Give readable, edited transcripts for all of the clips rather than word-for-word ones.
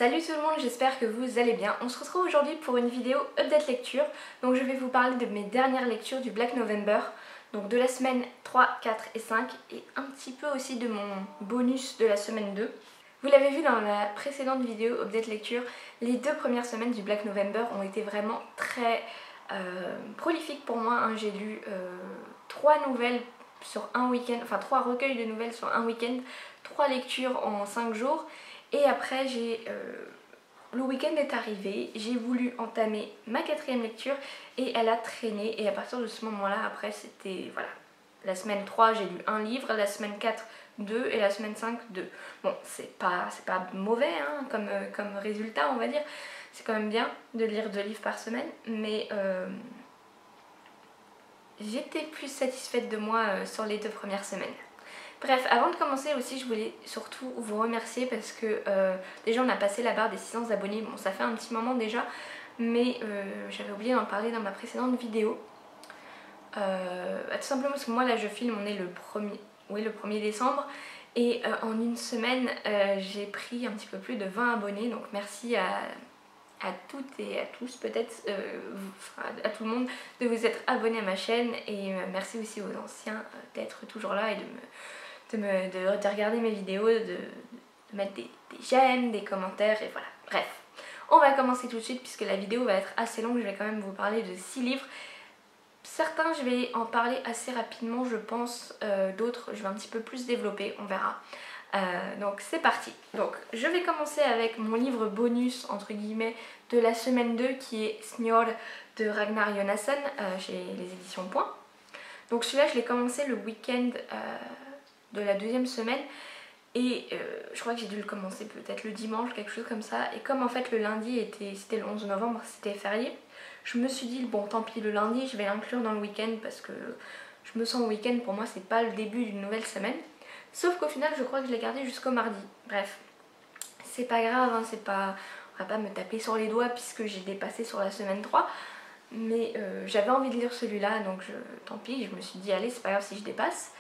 Salut tout le monde, j'espère que vous allez bien. On se retrouve aujourd'hui pour une vidéo update lecture. Donc je vais vous parler de mes dernières lectures du Black November, donc de la semaine 3, 4 et 5 et un petit peu aussi de mon bonus de la semaine 2. Vous l'avez vu dans la précédente vidéo update lecture, les 2 premières semaines du Black November ont été vraiment très prolifiques pour moi. J'ai lu 3 nouvelles sur un week-end, enfin 3 recueils de nouvelles sur un week-end, 3 lectures en 5 jours. Et après, le week-end est arrivé, j'ai voulu entamer ma 4e lecture et elle a traîné. Et à partir de ce moment-là, après, c'était, voilà, la semaine 3, j'ai lu un livre, la semaine 4, 2 et la semaine 5, 2. Bon, c'est pas mauvais comme résultat, on va dire. C'est quand même bien de lire 2 livres par semaine, mais j'étais plus satisfaite de moi sur les 2 premières semaines. Bref, avant de commencer aussi, je voulais surtout vous remercier parce que déjà on a passé la barre des 600 abonnés. Bon, ça fait un petit moment déjà, mais j'avais oublié d'en parler dans ma précédente vidéo. Tout simplement parce que moi là je filme, on est le 1er décembre et en une semaine j'ai pris un petit peu plus de 20 abonnés. Donc merci à toutes et à tous peut-être, à tout le monde de vous être abonnés à ma chaîne. Et merci aussi aux anciens d'être toujours là et de regarder mes vidéos, de mettre des j'aime, des commentaires et voilà. Bref, on va commencer tout de suite puisque la vidéo va être assez longue. Je vais quand même vous parler de 6 livres. Certains je vais en parler assez rapidement je pense, d'autres je vais un petit peu plus développer, on verra. Donc c'est parti. Donc je vais commencer avec mon livre bonus entre guillemets de la semaine 2 qui est Snjord de Ragnar Jonasson chez les éditions Point. Donc celui-là je l'ai commencé le week-end de la 2e semaine et je crois que j'ai dû le commencer peut-être le dimanche, quelque chose comme ça. Et comme en fait le lundi c'était le 11 novembre, c'était férié, je me suis dit bon tant pis, le lundi je vais l'inclure dans le week-end parce que je me sens au week-end, pour moi c'est pas le début d'une nouvelle semaine. Sauf qu'au final je crois que je l'ai gardé jusqu'au mardi. Bref, c'est pas grave, hein, on va pas me taper sur les doigts puisque j'ai dépassé sur la semaine 3. Mais j'avais envie de lire celui-là, donc tant pis, je me suis dit allez c'est pas grave si je dépasse.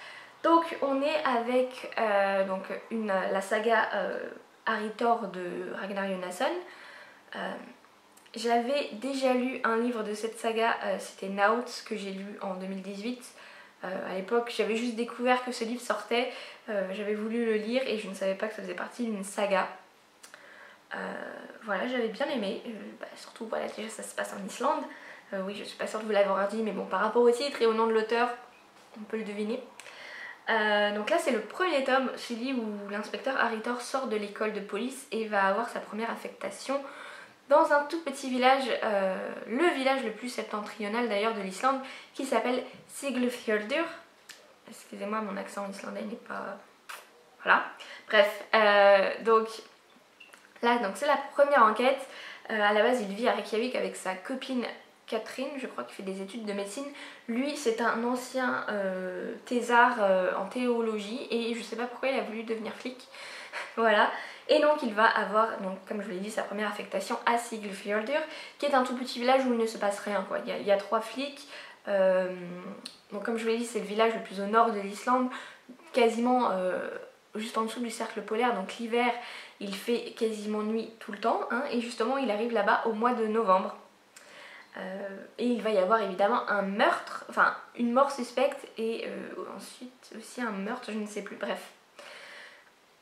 Donc on est avec la saga Harry Thor de Ragnar Jonasson. J'avais déjà lu un livre de cette saga, c'était Nauts que j'ai lu en 2018. À l'époque j'avais juste découvert que ce livre sortait, j'avais voulu le lire et je ne savais pas que ça faisait partie d'une saga. Voilà, j'avais bien aimé, surtout voilà, déjà ça se passe en Islande. Oui, je suis pas sûre de vous l'avoir dit, mais bon, par rapport au titre et au nom de l'auteur, on peut le deviner. Donc là c'est le premier tome, celui où l'inspecteur Harry Thor sort de l'école de police et va avoir sa première affectation dans un tout petit village, le village le plus septentrional d'ailleurs de l'Islande, qui s'appelle Siglufjordur. Excusez-moi, mon accent islandais n'est pas... Voilà. Bref, donc là c'est la première enquête. À la base il vit à Reykjavik avec sa copine Catherine, je crois qu'il fait des études de médecine. Lui c'est un ancien thésard en théologie et je sais pas pourquoi il a voulu devenir flic. Voilà. Et donc il va avoir, donc, comme je vous l'ai dit, sa première affectation à Siglufjordur, qui est un tout petit village où il ne se passe rien, quoi. Il y a 3 flics. Donc comme je vous l'ai dit, c'est le village le plus au nord de l'Islande, quasiment juste en dessous du cercle polaire. Donc l'hiver il fait quasiment nuit tout le temps, hein, et justement il arrive là-bas au mois de novembre. Et il va y avoir évidemment un meurtre, enfin une mort suspecte et ensuite aussi un meurtre, je ne sais plus, bref.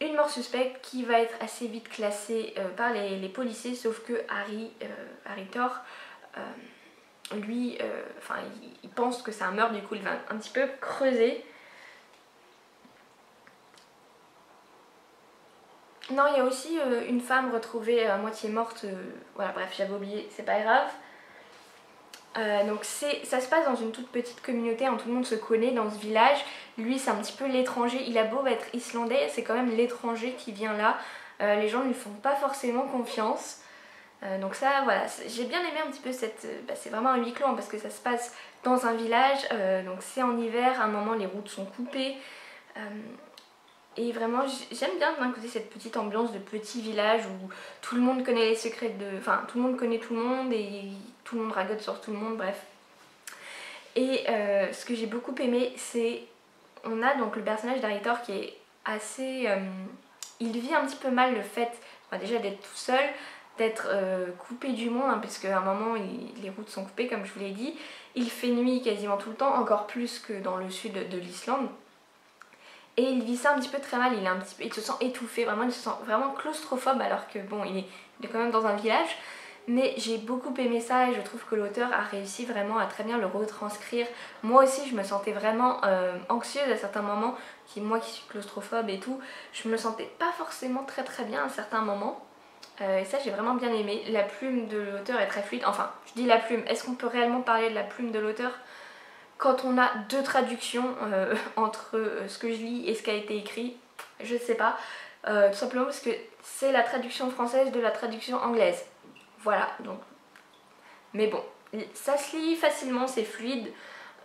Une mort suspecte qui va être assez vite classée par les policiers, sauf que Harry Thor, lui, il pense que c'est un meurtre, du coup il va un petit peu creuser. Non, il y a aussi une femme retrouvée à moitié morte, voilà, bref, j'avais oublié, c'est pas grave. Donc ça se passe dans une toute petite communauté, hein, tout le monde se connaît dans ce village. Lui c'est un petit peu l'étranger, il a beau être islandais, c'est quand même l'étranger qui vient là. Les gens ne lui font pas forcément confiance. Donc ça voilà, j'ai bien aimé un petit peu cette... c'est vraiment un huis clos, hein, parce que ça se passe dans un village, donc c'est en hiver, à un moment les routes sont coupées. Et vraiment j'aime bien d'un côté cette petite ambiance de petit village où tout le monde connaît les secrets de... Enfin tout le monde connaît tout le monde et tout le monde ragote sur tout le monde, bref. Et ce que j'ai beaucoup aimé, c'est... On a donc le personnage d'Harry Thor qui est assez... il vit un petit peu mal le fait déjà d'être tout seul, d'être coupé du monde, hein, puisque à un moment les routes sont coupées comme je vous l'ai dit. Il fait nuit quasiment tout le temps, encore plus que dans le sud de l'Islande. Et il vit ça un petit peu très mal, il se sent étouffé, vraiment il se sent vraiment claustrophobe alors que bon il est quand même dans un village. Mais j'ai beaucoup aimé ça et je trouve que l'auteur a réussi vraiment à très bien le retranscrire. Moi aussi je me sentais vraiment anxieuse à certains moments, moi qui suis claustrophobe et tout, je me sentais pas forcément très bien à certains moments. Et ça j'ai vraiment bien aimé. La plume de l'auteur est très fluide, enfin je dis la plume, est-ce qu'on peut réellement parler de la plume de l'auteur quand on a deux traductions entre ce que je lis et ce qui a été écrit? Je sais pas, tout simplement parce que c'est la traduction française de la traduction anglaise. Voilà, donc. Mais bon, ça se lit facilement, c'est fluide.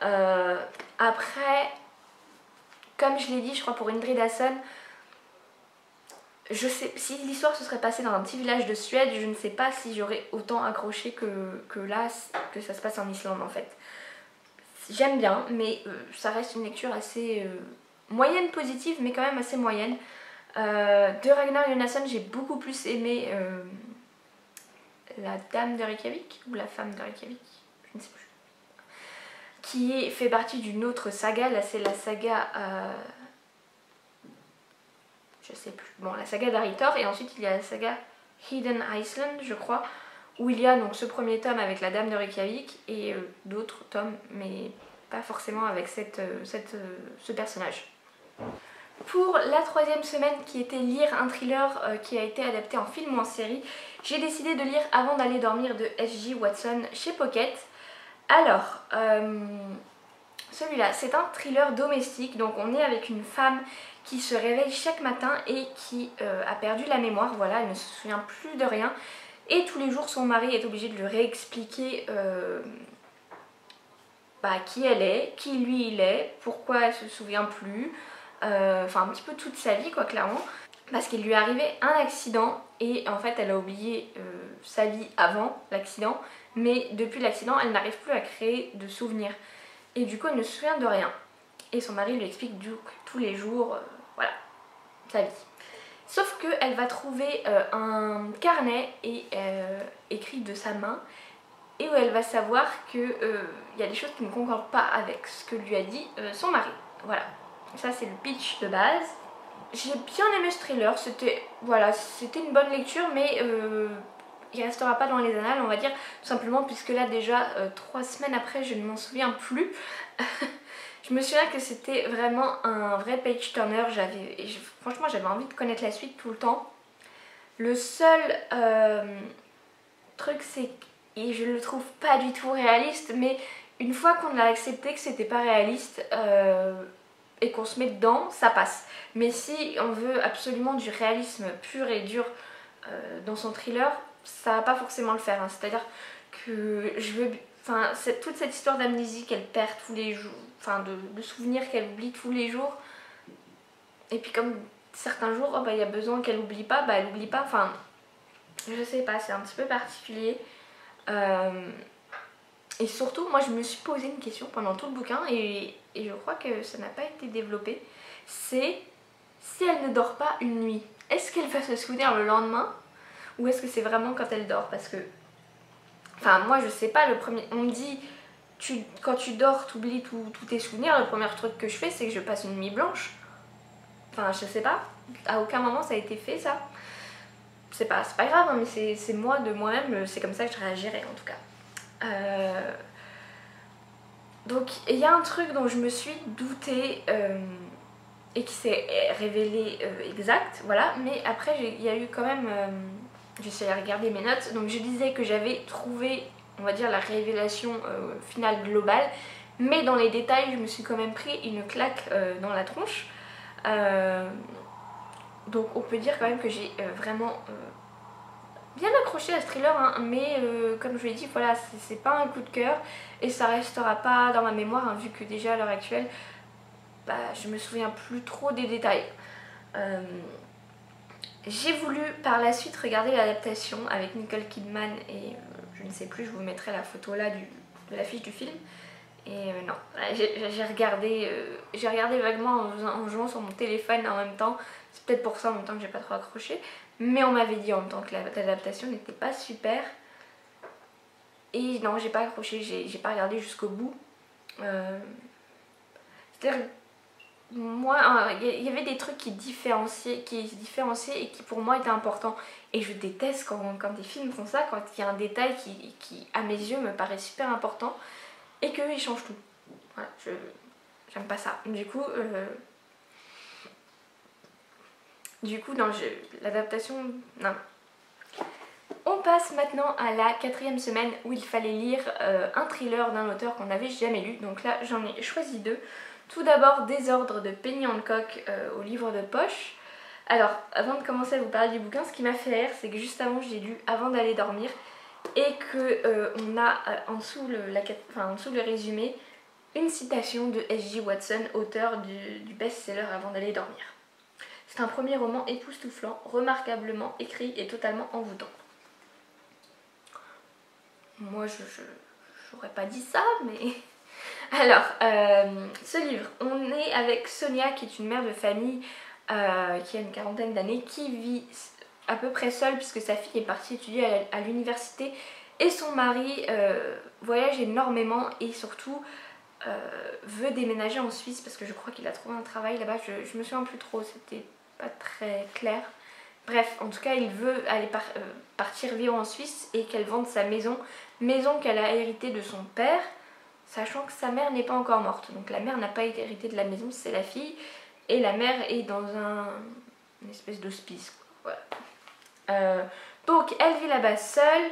Après, comme je l'ai dit, je crois pour Indrid Hasson, je sais, si l'histoire se serait passée dans un petit village de Suède, je ne sais pas si j'aurais autant accroché que là, que ça se passe en Islande en fait. J'aime bien, mais ça reste une lecture assez moyenne positive, mais quand même assez moyenne. De Ragnar Jonasson, j'ai beaucoup plus aimé La Dame de Reykjavik, ou La Femme de Reykjavik, je ne sais plus. Qui fait partie d'une autre saga, là c'est la saga... je sais plus. Bon, la saga d'Harry Thor, et ensuite il y a la saga Hidden Iceland, je crois, où il y a donc ce premier tome avec la Dame de Reykjavik et d'autres tomes, mais pas forcément avec ce personnage. Pour la troisième semaine qui était lire un thriller qui a été adapté en film ou en série, j'ai décidé de lire Avant d'aller dormir de S.J. Watson chez Pocket. Alors, celui-là, c'est un thriller domestique, donc on est avec une femme qui se réveille chaque matin et qui a perdu la mémoire, voilà, elle ne se souvient plus de rien. Et tous les jours, son mari est obligé de lui réexpliquer qui elle est, qui lui il est, pourquoi elle se souvient plus, enfin un petit peu toute sa vie quoi, clairement. Parce qu'il lui est arrivé un accident et en fait elle a oublié sa vie avant l'accident, mais depuis l'accident elle n'arrive plus à créer de souvenirs. Et du coup elle ne se souvient de rien. Et son mari lui explique tous les jours, voilà, sa vie. Sauf qu'elle va trouver un carnet écrit de sa main et où elle va savoir qu'il y a des choses qui ne concordent pas avec ce que lui a dit son mari. Voilà, ça c'est le pitch de base. J'ai bien aimé ce thriller, c'était une bonne lecture mais il restera pas dans les annales on va dire, tout simplement puisque là déjà 3 semaines après je ne m'en souviens plus. Je me souviens que c'était vraiment un vrai page turner, franchement j'avais envie de connaître la suite tout le temps. Le seul truc c'est, et je le trouve pas du tout réaliste, mais une fois qu'on a accepté que c'était pas réaliste et qu'on se met dedans, ça passe. Mais si on veut absolument du réalisme pur et dur dans son thriller, ça va pas forcément le faire, hein. C'est-à-dire que toute cette histoire d'amnésie qu'elle perd tous les jours, de souvenirs qu'elle oublie tous les jours, et puis comme certains jours, il y a besoin qu'elle oublie pas, elle oublie pas, enfin, je sais pas, c'est un petit peu particulier. Et surtout, moi je me suis posé une question pendant tout le bouquin, et je crois que ça n'a pas été développé, c'est si elle ne dort pas une nuit, est-ce qu'elle va se souvenir le lendemain, ou est-ce que c'est vraiment quand elle dort? Parce que enfin moi je sais pas, on me dit quand tu dors t'oublies tous tes souvenirs, le premier truc que je fais c'est que je passe une nuit blanche. Enfin je sais pas, à aucun moment ça a été fait ça. C'est pas grave hein, mais c'est moi de moi-même, c'est comme ça que je réagirais en tout cas. Donc il y a un truc dont je me suis doutée et qui s'est révélé exact, voilà, mais après il y a eu quand même... j'essayais de regarder mes notes, donc je disais que j'avais trouvé, on va dire, la révélation finale globale, mais dans les détails je me suis quand même pris une claque dans la tronche. Donc on peut dire quand même que j'ai vraiment bien accroché à ce thriller, hein, mais comme je l'ai dit, voilà, c'est pas un coup de cœur et ça restera pas dans ma mémoire, hein, vu que déjà à l'heure actuelle, je me souviens plus trop des détails. J'ai voulu par la suite regarder l'adaptation avec Nicole Kidman et je ne sais plus, je vous mettrai la photo là de l'affiche du film. Et non, j'ai regardé vaguement en jouant sur mon téléphone en même temps. C'est peut-être pour ça en même temps que j'ai pas trop accroché. mais on m'avait dit en même temps que l'adaptation n'était pas super. Et non, j'ai pas accroché, j'ai pas regardé jusqu'au bout. C'est-à-dire, moi, il y avait des trucs qui se différenciaient et qui pour moi étaient importants. Et je déteste quand des films font ça, quand il y a un détail qui à mes yeux me paraît super important et qu'eux ils changent tout. Voilà, j'aime pas ça. Du coup non, l'adaptation, non. On passe maintenant à la 4e semaine où il fallait lire un thriller d'un auteur qu'on n'avait jamais lu. Donc là j'en ai choisi 2. Tout d'abord Désordre de Penny Hancock au livre de poche. Alors avant de commencer à vous parler du bouquin, ce qui m'a fait rire c'est que juste avant j'ai lu avant d'aller dormir et que on a en dessous le résumé une citation de S.J. Watson, auteur du best-seller Avant d'aller dormir. C'est un premier roman époustouflant, remarquablement écrit et totalement envoûtant. Moi je n'aurais pas dit ça, mais... Alors, ce livre, on est avec Sonia qui est une mère de famille qui a une quarantaine d'années, qui vit à peu près seule puisque sa fille est partie étudier à l'université et son mari voyage énormément et surtout veut déménager en Suisse parce que je crois qu'il a trouvé un travail là-bas, je me souviens plus trop, c'était pas très clair. Bref, en tout cas, il veut aller partir vivre en Suisse et qu'elle vende sa maison qu'elle a héritée de son père, sachant que sa mère n'est pas encore morte. Donc la mère n'a pas hérité de la maison, c'est la fille, et la mère est dans une espèce d'hospice. Voilà. Donc elle vit là-bas seule,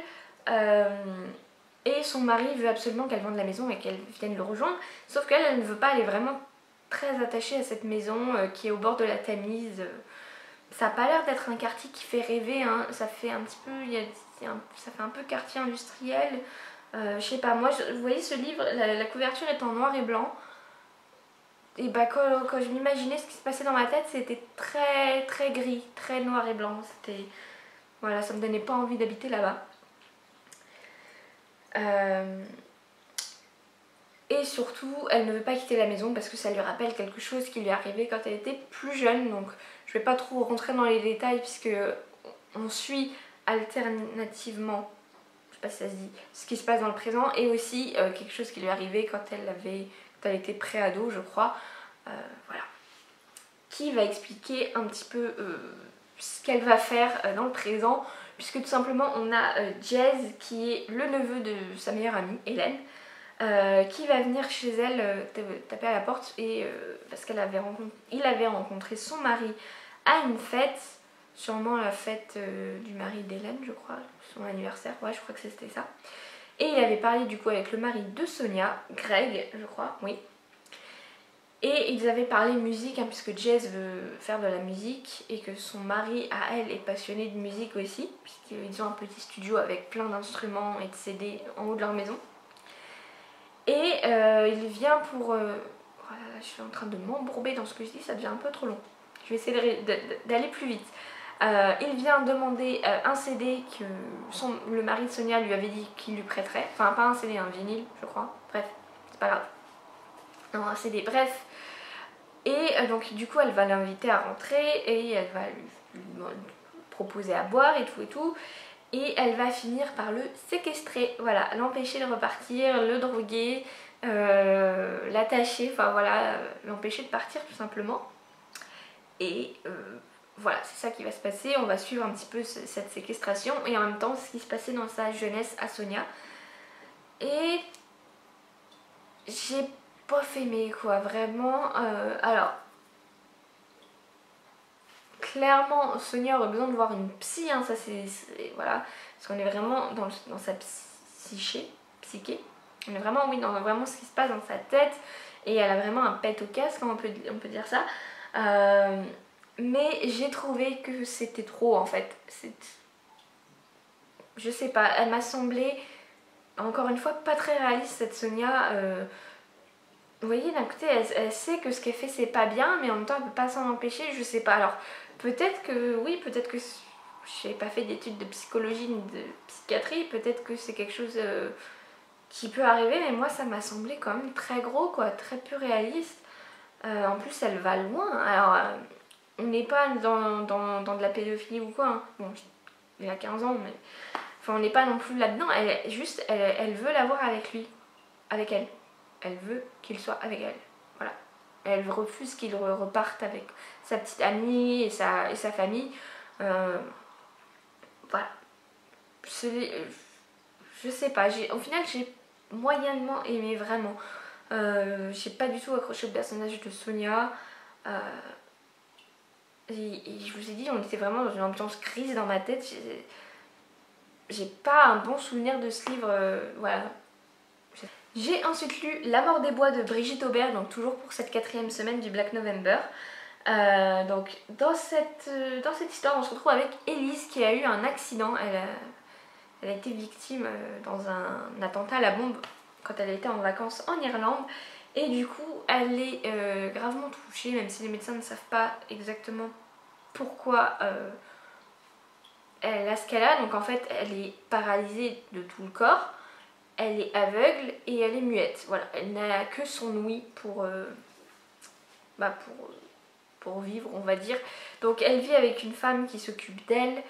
et son mari veut absolument qu'elle vende la maison et qu'elle vienne le rejoindre, sauf qu'elle, elle ne veut pas, elle est vraiment très attachée à cette maison qui est au bord de la Tamise. Ça n'a pas l'air d'être un quartier qui fait rêver, hein. Ça fait un petit peu, ça fait un peu quartier industriel. Je sais pas, moi, vous voyez ce livre, la couverture est en noir et blanc. Et bah quand je m'imaginais ce qui se passait dans ma tête, c'était très très gris, très noir et blanc. C'était, voilà, ça me donnait pas envie d'habiter là-bas. Et surtout, elle ne veut pas quitter la maison parce que ça lui rappelle quelque chose qui lui est arrivé quand elle était plus jeune. Donc je vais pas trop rentrer dans les détails puisque on suit alternativement, je sais pas si ça se dit, ce qui se passe dans le présent et aussi quelque chose qui lui est arrivé quand elle était pré-ado, je crois. Voilà. Qui va expliquer un petit peu ce qu'elle va faire dans le présent, puisque tout simplement on a Jazz qui est le neveu de sa meilleure amie, Hélène, qui va venir chez elle taper à la porte et parce qu'il avait rencontré son mari à une fête, sûrement la fête du mari d'Hélène, je crois, son anniversaire, ouais, je crois que c'était ça. Et il avait parlé du coup avec le mari de Sonia, Greg, je crois, oui. Et ils avaient parlé musique, hein, puisque Jazz veut faire de la musique et que son mari, à elle, est passionné de musique aussi, puisqu'ils ont un petit studio avec plein d'instruments et de CD en haut de leur maison. Et il vient pour... oh là là, je suis en train de m'embourber dans ce que je dis, ça devient un peu trop long. Je vais essayer d'aller plus vite. Il vient demander un CD que le mari de Sonia lui avait dit qu'il lui prêterait. Enfin, pas un CD, un vinyle, je crois. Bref, c'est pas grave. Non, un CD, bref. Et donc du coup elle va l'inviter à rentrer et elle va lui proposer à boire et tout. Et elle va finir par le séquestrer, voilà, l'empêcher de repartir, le droguer, l'attacher, enfin voilà, l'empêcher de partir tout simplement. Et voilà, c'est ça qui va se passer, on va suivre un petit peu cette séquestration et en même temps ce qui se passait dans sa jeunesse à Sonia. Et j'ai pas aimé quoi, vraiment. Alors, clairement, Sonia aurait besoin de voir une psy, hein, ça c'est voilà, parce qu'on est vraiment dans sa psyché. On est vraiment, oui, dans vraiment ce qui se passe dans sa tête et elle a vraiment un pet au casque, on peut dire ça. Mais j'ai trouvé que c'était trop en fait. Je sais pas, elle m'a semblé, encore une fois, pas très réaliste cette Sonia. Vous voyez, d'un côté, elle sait que ce qu'elle fait c'est pas bien, mais en même temps elle peut pas s'en empêcher, je sais pas. Alors peut-être que, oui, peut-être que j'ai pas fait d'études de psychologie ni de psychiatrie, peut-être que c'est quelque chose qui peut arriver, mais moi ça m'a semblé quand même très gros, quoi, très peu réaliste. En plus elle va loin, alors on n'est pas dans de la pédophilie ou quoi, hein. Bon, il a 15 ans, mais enfin, on n'est pas non plus là-dedans. Elle veut l'avoir avec lui, avec elle. Elle veut qu'il soit avec elle. Voilà. Elle refuse qu'il reparte avec sa petite amie et sa famille. Voilà. Je sais pas. Au final, j'ai moyennement aimé, vraiment. J'ai pas du tout accroché au personnage de Sonia. Et je vous ai dit, on était vraiment dans une ambiance grise dans ma tête. J'ai pas un bon souvenir de ce livre. Voilà. J'ai ensuite lu La mort des bois de Brigitte Aubert, donc toujours pour cette 4e semaine du Black November. Donc dans cette histoire, on se retrouve avec Élise qui a eu un accident. Elle a été victime dans un attentat à la bombe quand elle était en vacances en Irlande. Et du coup, elle est gravement touchée, même si les médecins ne savent pas exactement pourquoi elle a ce qu'elle a. Donc en fait, elle est paralysée de tout le corps. Elle est aveugle et elle est muette. Voilà, elle n'a que son ouïe pour vivre, on va dire. Donc elle vit avec une femme qui s'occupe d'elle,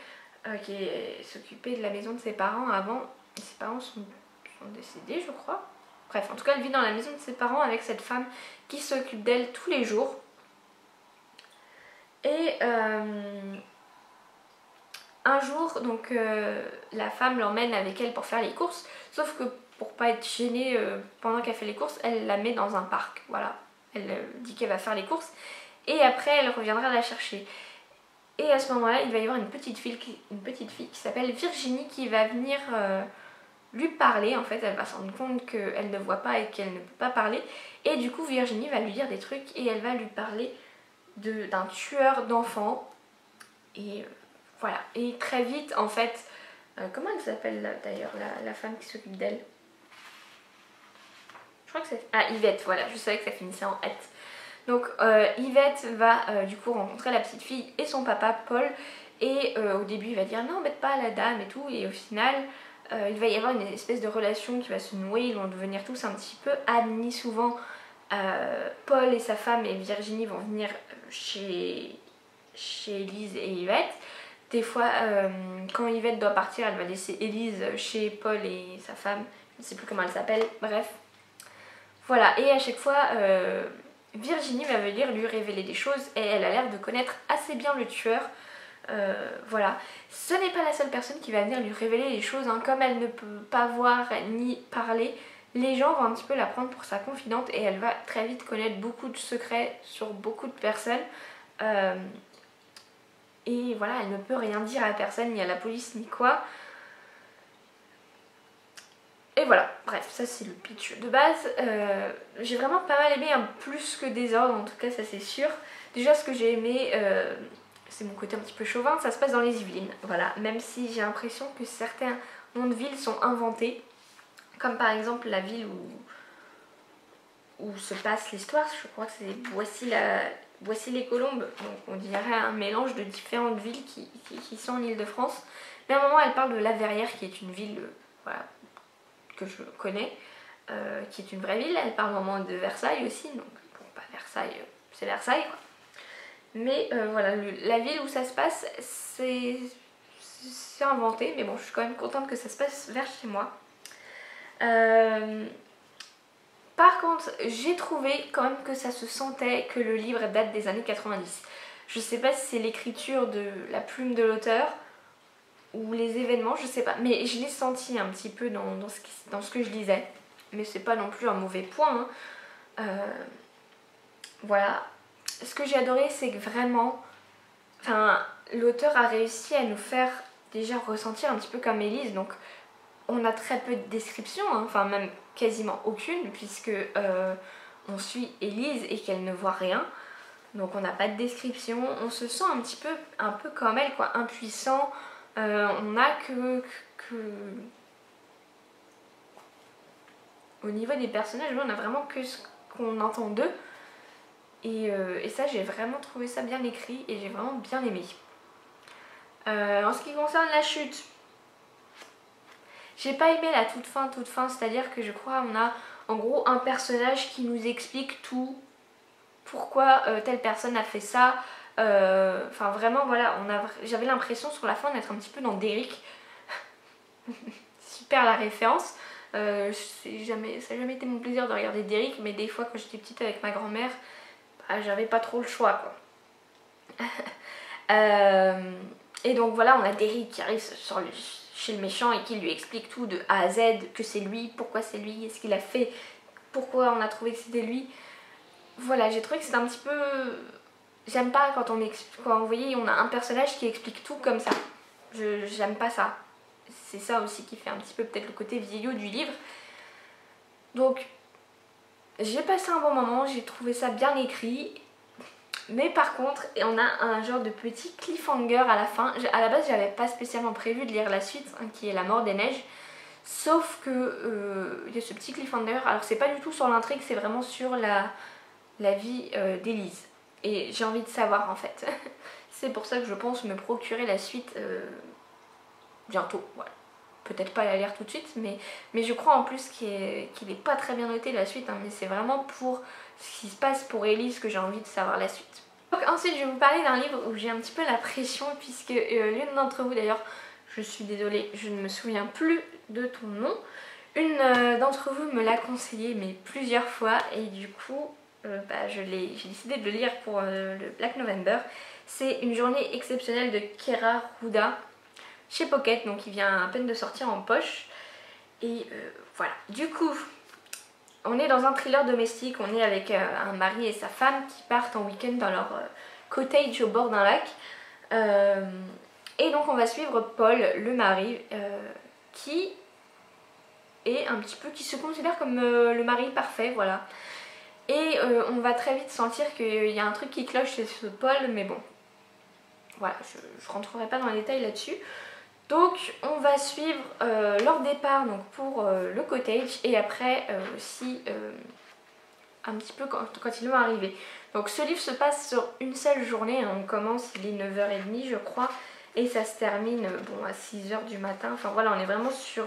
qui s'occupait de la maison de ses parents avant. Et ses parents sont décédés, je crois. Bref, en tout cas, elle vit dans la maison de ses parents avec cette femme qui s'occupe d'elle tous les jours. Et un jour, donc la femme l'emmène avec elle pour faire les courses, sauf que pour pas être gênée pendant qu'elle fait les courses, elle la met dans un parc. Voilà, elle dit qu'elle va faire les courses et après elle reviendra la chercher. Et à ce moment-là, il va y avoir une petite fille qui s'appelle Virginie qui va venir lui parler. En fait, elle va se rendre compte qu'elle ne voit pas et qu'elle ne peut pas parler. Et du coup, Virginie va lui dire des trucs et elle va lui parler d'un tueur d'enfants. Et voilà. Et très vite, en fait, comment elle s'appelle d'ailleurs, la femme qui s'occupe d'elle? Je crois que c'est... Ah, Yvette, voilà. Je savais que ça finissait en hête. Donc Yvette va du coup rencontrer la petite fille et son papa Paul. Et au début, il va dire non, embête pas la dame et tout. Et au final, il va y avoir une espèce de relation qui va se nouer. Ils vont devenir tous un petit peu amis. Souvent, Paul et sa femme et Virginie vont venir chez Élise et Yvette. Des fois, quand Yvette doit partir, elle va laisser Élise chez Paul et sa femme. Je ne sais plus comment elle s'appelle. Bref. Voilà. Et à chaque fois... Virginie va venir lui révéler des choses et elle a l'air de connaître assez bien le tueur. Voilà. Ce n'est pas la seule personne qui va venir lui révéler les choses, hein. Comme elle ne peut pas voir ni parler, les gens vont un petit peu la prendre pour sa confidente et elle va très vite connaître beaucoup de secrets sur beaucoup de personnes. Et voilà, elle ne peut rien dire à personne, ni à la police, ni quoi. Et voilà, bref, ça c'est le pitch de base. J'ai vraiment pas mal aimé, hein, plus que Désordre, en tout cas ça c'est sûr. Déjà ce que j'ai aimé, c'est mon côté un petit peu chauvin, ça se passe dans les Yvelines. Voilà, même si j'ai l'impression que certains noms de villes sont inventés. Comme par exemple la ville où se passe l'histoire, je crois que c'est Boissy-les-Colombes. Donc on dirait un mélange de différentes villes qui sont en Ile-de-France. Mais à un moment elle parle de La Verrière qui est une ville, voilà, que je connais, qui est une vraie ville. Elle parle au moment de Versailles aussi, donc bon, pas Versailles, c'est Versailles quoi. Mais voilà, la ville où ça se passe, c'est inventé, mais bon, je suis quand même contente que ça se passe vers chez moi. Par contre, j'ai trouvé quand même que ça se sentait que le livre date des années 90. Je sais pas si c'est l'écriture de la plume de l'auteur ou les événements, je sais pas, mais je l'ai senti un petit peu dans ce que je lisais, mais c'est pas non plus un mauvais point, hein. Voilà, ce que j'ai adoré, c'est que vraiment, l'auteur a réussi à nous faire déjà ressentir un petit peu comme Élise. Donc on a très peu de descriptions, hein, enfin même quasiment aucune, puisque on suit Élise et qu'elle ne voit rien. Donc on n'a pas de description, on se sent un peu comme elle, quoi, impuissant. On a que au niveau des personnages, on a vraiment que ce qu'on entend d'eux. Et ça, j'ai vraiment trouvé ça bien écrit et j'ai vraiment bien aimé. En ce qui concerne la chute, j'ai pas aimé la toute fin, c'est-à-dire que je crois on a en gros un personnage qui nous explique tout, pourquoi telle personne a fait ça, Enfin vraiment voilà, j'avais l'impression sur la fin d'être un petit peu dans Derrick. Super la référence. Ça n'a jamais été mon plaisir de regarder Derrick, mais des fois quand j'étais petite avec ma grand-mère, bah, j'avais pas trop le choix quoi. Et donc voilà, on a Derrick qui arrive chez le méchant et qui lui explique tout de A à Z, que c'est lui, pourquoi c'est lui, ce qu'il a fait, pourquoi on a trouvé que c'était lui. Voilà, j'ai trouvé que c'était un petit peu... J'aime pas quand on vous voyez, on a un personnage qui explique tout comme ça. J'aime pas ça. C'est ça aussi qui fait un petit peu peut-être le côté vieillot du livre. Donc, j'ai passé un bon moment, j'ai trouvé ça bien écrit. Mais par contre, on a un genre de petit cliffhanger à la fin. À la base, j'avais pas spécialement prévu de lire la suite, hein, qui est La Mort des Neiges. Sauf que il y a ce petit cliffhanger. Alors c'est pas du tout sur l'intrigue, c'est vraiment sur la vie d'Élise. Et j'ai envie de savoir en fait. C'est pour ça que je pense me procurer la suite bientôt. Voilà. Peut-être pas la lire tout de suite, mais je crois en plus qu'il est pas très bien noté la suite. Hein, mais c'est vraiment pour ce qui se passe pour Élise que j'ai envie de savoir la suite. Donc ensuite je vais vous parler d'un livre où j'ai un petit peu la pression puisque l'une d'entre vous d'ailleurs, je suis désolée, je ne me souviens plus de ton nom. Une d'entre vous me l'a conseillé mais plusieurs fois et du coup j'ai décidé de le lire pour le Black November. C'est Une journée exceptionnelle de Kera Ruda chez Pocket, donc il vient à peine de sortir en poche. Et voilà, du coup on est dans un thriller domestique, on est avec un mari et sa femme qui partent en week-end dans leur cottage au bord d'un lac. Et donc on va suivre Paul, le mari, qui est un petit peu, qui se considère comme le mari parfait, voilà. Et on va très vite sentir qu'il y a un truc qui cloche chez ce Paul, mais bon, voilà, je rentrerai pas dans les détails là-dessus. Donc on va suivre leur départ donc, pour le cottage et après aussi un petit peu quand ils vont arriver. Donc ce livre se passe sur une seule journée, hein. On commence, il est 9h30 je crois, et ça se termine bon, à 6h du matin. Enfin voilà, on est vraiment sur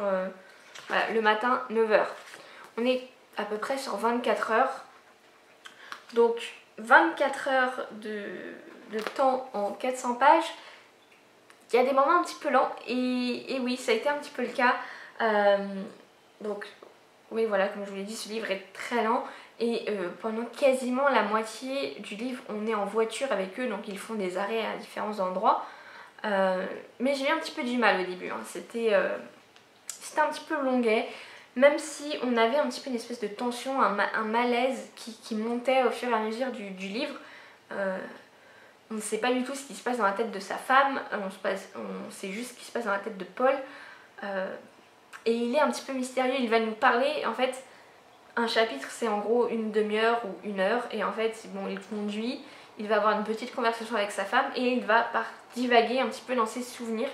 voilà, le matin 9h. On est à peu près sur 24 heures. Donc 24 heures de temps en 400 pages. Il y a des moments un petit peu lents et oui, ça a été un petit peu le cas. Donc oui, voilà, comme je vous l'ai dit, ce livre est très lent. Et pendant quasiment la moitié du livre, on est en voiture avec eux, donc ils font des arrêts à différents endroits. Mais j'ai eu un petit peu du mal au début, hein. C'était un petit peu longuet, même si on avait un petit peu une espèce de tension, un malaise qui montait au fur et à mesure du livre. On ne sait pas du tout ce qui se passe dans la tête de sa femme, on sait juste ce qui se passe dans la tête de Paul. Et il est un petit peu mystérieux, il va nous parler, en fait, un chapitre c'est en gros une demi-heure ou une heure, et en fait, bon, il conduit, il va avoir une petite conversation avec sa femme, et il va divaguer un petit peu dans ses souvenirs.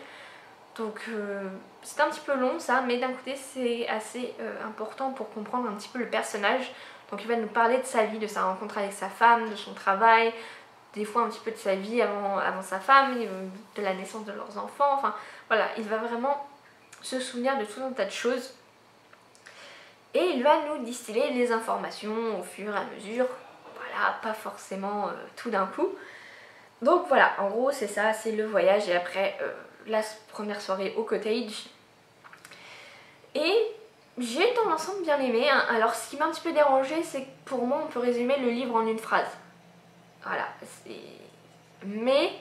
Donc c'est un petit peu long ça, mais d'un côté c'est assez important pour comprendre un petit peu le personnage. Donc il va nous parler de sa vie, de sa rencontre avec sa femme, de son travail, des fois un petit peu de sa vie avant sa femme, de la naissance de leurs enfants, enfin voilà, il va vraiment se souvenir de tout un tas de choses. Et il va nous distiller les informations au fur et à mesure, voilà, pas forcément tout d'un coup. Donc voilà, en gros c'est ça, c'est le voyage et après la première soirée au cottage. Et j'ai dans l'ensemble bien aimé, hein. Alors ce qui m'a un petit peu dérangé, c'est que pour moi on peut résumer le livre en une phrase. Voilà, mais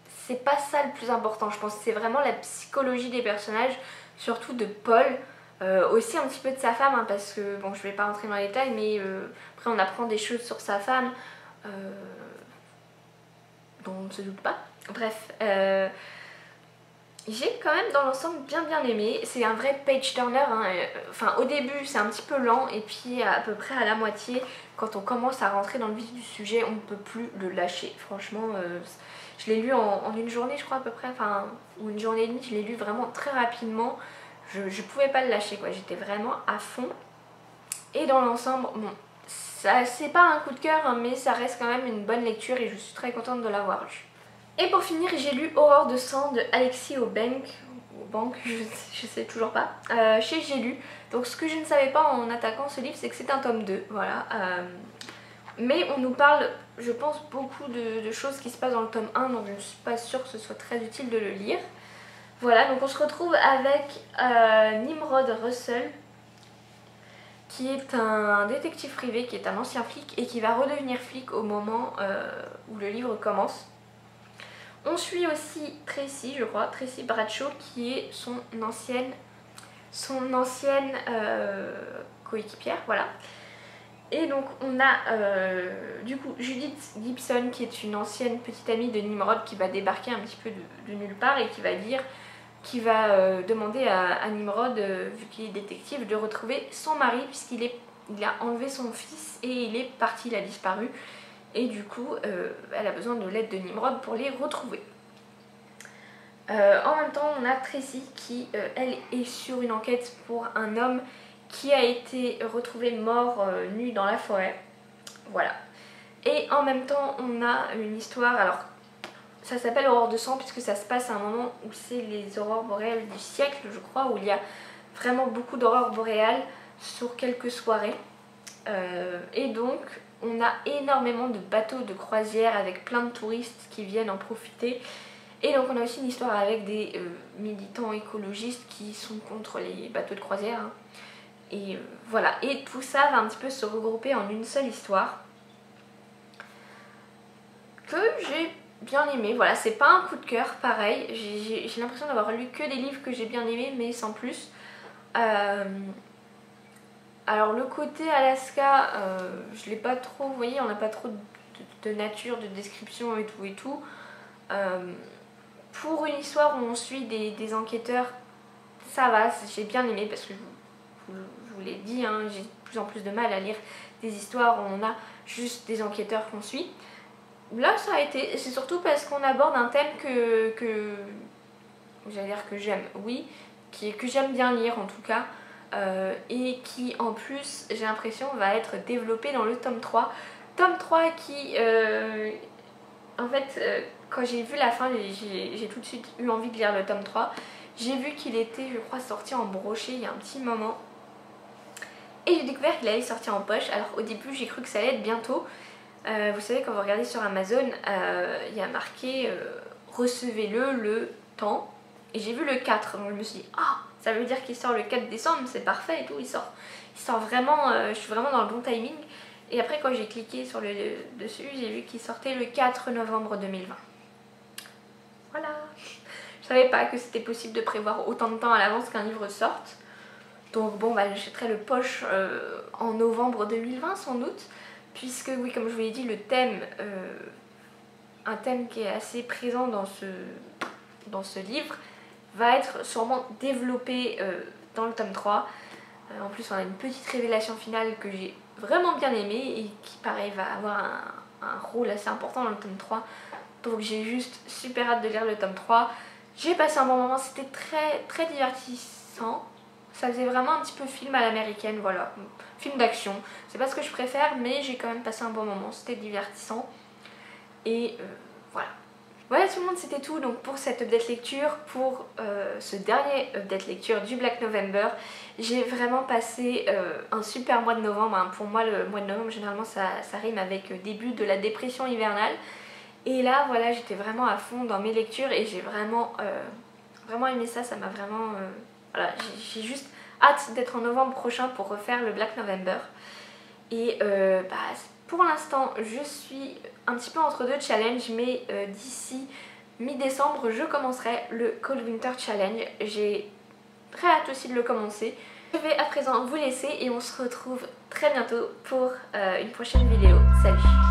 c'est pas ça le plus important, je pense que c'est vraiment la psychologie des personnages, surtout de Paul, aussi un petit peu de sa femme, hein, parce que, bon je vais pas rentrer dans les détails, mais après on apprend des choses sur sa femme dont on ne se doute pas. Bref, j'ai quand même dans l'ensemble bien aimé, c'est un vrai page turner, hein. Enfin au début c'est un petit peu lent et puis à peu près à la moitié, quand on commence à rentrer dans le vif du sujet, on ne peut plus le lâcher. Franchement, je l'ai lu en une journée je crois à peu près, enfin, ou une journée et demie, je l'ai lu vraiment très rapidement, je pouvais pas le lâcher quoi, j'étais vraiment à fond. Et dans l'ensemble, bon, c'est pas un coup de cœur, hein, mais ça reste quand même une bonne lecture et je suis très contente de l'avoir lu. Et pour finir, j'ai lu Horreur de sang de Alexis Aubank, je sais toujours pas, chez J'ai lu. Donc ce que je ne savais pas en attaquant ce livre, c'est que c'est un tome 2, voilà. Mais on nous parle je pense, beaucoup de choses qui se passent dans le tome 1, donc je ne suis pas sûre que ce soit très utile de le lire. Voilà, donc on se retrouve avec Nimrod Russell, qui est un détective privé, qui est un ancien flic et qui va redevenir flic au moment où le livre commence. On suit aussi Tracy, je crois, Tracy Bradshaw, qui est son ancienne coéquipière, voilà. Et donc on a du coup Judith Gibson, qui est une ancienne petite amie de Nimrod, qui va débarquer un petit peu de nulle part et qui va demander à Nimrod, vu qu'il est détective, de retrouver son mari, puisqu'il a enlevé son fils et il est parti, il a disparu. Et du coup, elle a besoin de l'aide de Nimrod pour les retrouver. En même temps, on a Tracy qui, elle, est sur une enquête pour un homme qui a été retrouvé mort nu dans la forêt. Voilà. Et en même temps, on a une histoire, alors ça s'appelle Aurore de sang puisque ça se passe à un moment où c'est les aurores boréales du siècle, je crois, où il y a vraiment beaucoup d'aurores boréales sur quelques soirées. Et donc on a énormément de bateaux de croisière avec plein de touristes qui viennent en profiter. Et donc on a aussi une histoire avec des militants écologistes qui sont contre les bateaux de croisière. Hein. Et voilà, et tout ça va un petit peu se regrouper en une seule histoire que j'ai bien aimé. Voilà, c'est pas un coup de cœur, pareil. J'ai l'impression d'avoir lu que des livres que j'ai bien aimés, mais sans plus. Alors le côté Alaska, je l'ai pas trop, vous voyez, on n'a pas trop de nature, de description et tout et tout. Pour une histoire où on suit des enquêteurs, ça va, j'ai bien aimé parce que je vous l'ai dit, hein, j'ai de plus en plus de mal à lire des histoires où on a juste des enquêteurs qu'on suit. Là ça a été, c'est surtout parce qu'on aborde un thème que j'allais dire que j'aime, oui, que j'aime bien lire en tout cas. Et qui en plus j'ai l'impression va être développé dans le tome 3. Tome 3 qui en fait quand j'ai vu la fin j'ai tout de suite eu envie de lire le tome 3. J'ai vu qu'il était, je crois, sorti en brochet il y a un petit moment et j'ai découvert qu'il allait sortir en poche. Alors au début j'ai cru que ça allait être bientôt. Vous savez, quand vous regardez sur Amazon il y a marqué recevez-le le temps, et j'ai vu le 4, donc je me suis dit ah, ça veut dire qu'il sort le 4 décembre, c'est parfait et tout, il sort vraiment, je suis vraiment dans le bon timing. Et après quand j'ai cliqué sur le dessus, j'ai vu qu'il sortait le 4 novembre 2020. Voilà. Je savais pas que c'était possible de prévoir autant de temps à l'avance qu'un livre sorte. Donc bon, bah, j'achèterai le poche en novembre 2020 sans doute. Puisque oui, comme je vous l'ai dit, le thème, un thème qui est assez présent dans ce livre, va être sûrement développé dans le tome 3. En plus on a une petite révélation finale que j'ai vraiment bien aimée et qui pareil va avoir un rôle assez important dans le tome 3. Donc j'ai juste super hâte de lire le tome 3. J'ai passé un bon moment, c'était très très divertissant. Ça faisait vraiment un petit peu film à l'américaine, voilà, film d'action. C'est pas ce que je préfère, mais j'ai quand même passé un bon moment, c'était divertissant. Et voilà. Voilà tout le monde, c'était tout donc pour cette update lecture, pour ce dernier update lecture du Black November. J'ai vraiment passé un super mois de novembre. Hein. Pour moi le mois de novembre généralement ça rime avec début de la dépression hivernale. Et là voilà, j'étais vraiment à fond dans mes lectures et j'ai vraiment aimé ça, ça m'a vraiment... voilà, j'ai juste hâte d'être en novembre prochain pour refaire le Black November. Et pour l'instant je suis un petit peu entre deux challenges, mais d'ici mi-décembre je commencerai le Cold Winter Challenge. J'ai très hâte aussi de le commencer. Je vais à présent vous laisser et on se retrouve très bientôt pour une prochaine vidéo. Salut!